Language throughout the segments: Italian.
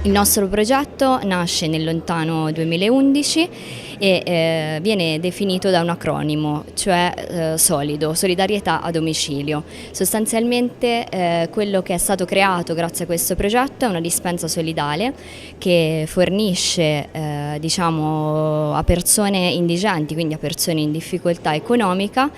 Il nostro progetto nasce nel lontano 2011 e viene definito da un acronimo, cioè Solido, solidarietà a domicilio. Sostanzialmente quello che è stato creato grazie a questo progetto è una dispensa solidale che fornisce diciamo, a persone indigenti, quindi a persone in difficoltà economica,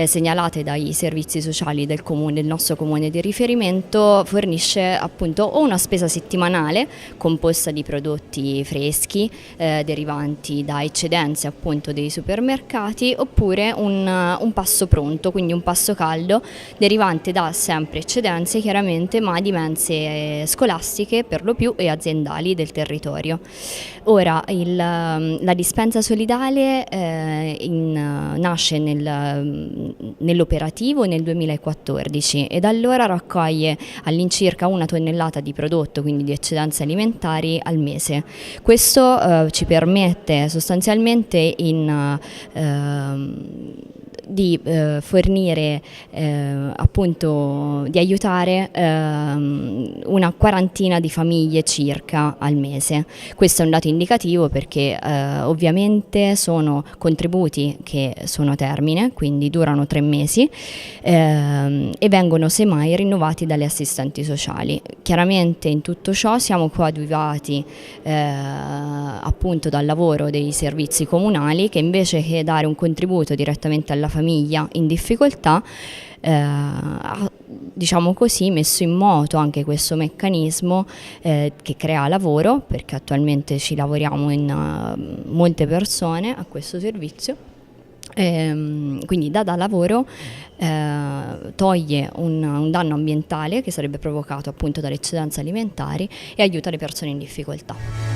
segnalate dai servizi sociali del nostro comune di riferimento, fornisce appunto o una spesa settimanale composta di prodotti freschi derivanti da eccedenze appunto dei supermercati, oppure un pasto pronto, quindi un pasto caldo derivante da sempre eccedenze chiaramente, ma di mense scolastiche per lo più e aziendali del territorio. Ora la dispensa solidale nasce nell'operativo nel 2014 e da allora raccoglie all'incirca 1 tonnellata di prodotto, quindi di eccedenze alimentari al mese. Questo ci permette sostanzialmente di fornire appunto di aiutare una quarantina di famiglie circa al mese. Questo è un dato indicativo perché ovviamente sono contributi che sono a termine, quindi durano 3 mesi e vengono semmai rinnovati dalle assistenti sociali. Chiaramente in tutto ciò siamo coadiuvati appunto dal lavoro dei servizi comunali, che invece che dare un contributo direttamente alla famiglia in difficoltà ha, diciamo così, messo in moto anche questo meccanismo che crea lavoro, perché attualmente ci lavoriamo in molte persone a questo servizio. Quindi dà lavoro, toglie un danno ambientale che sarebbe provocato appunto dalle eccedenze alimentari e aiuta le persone in difficoltà.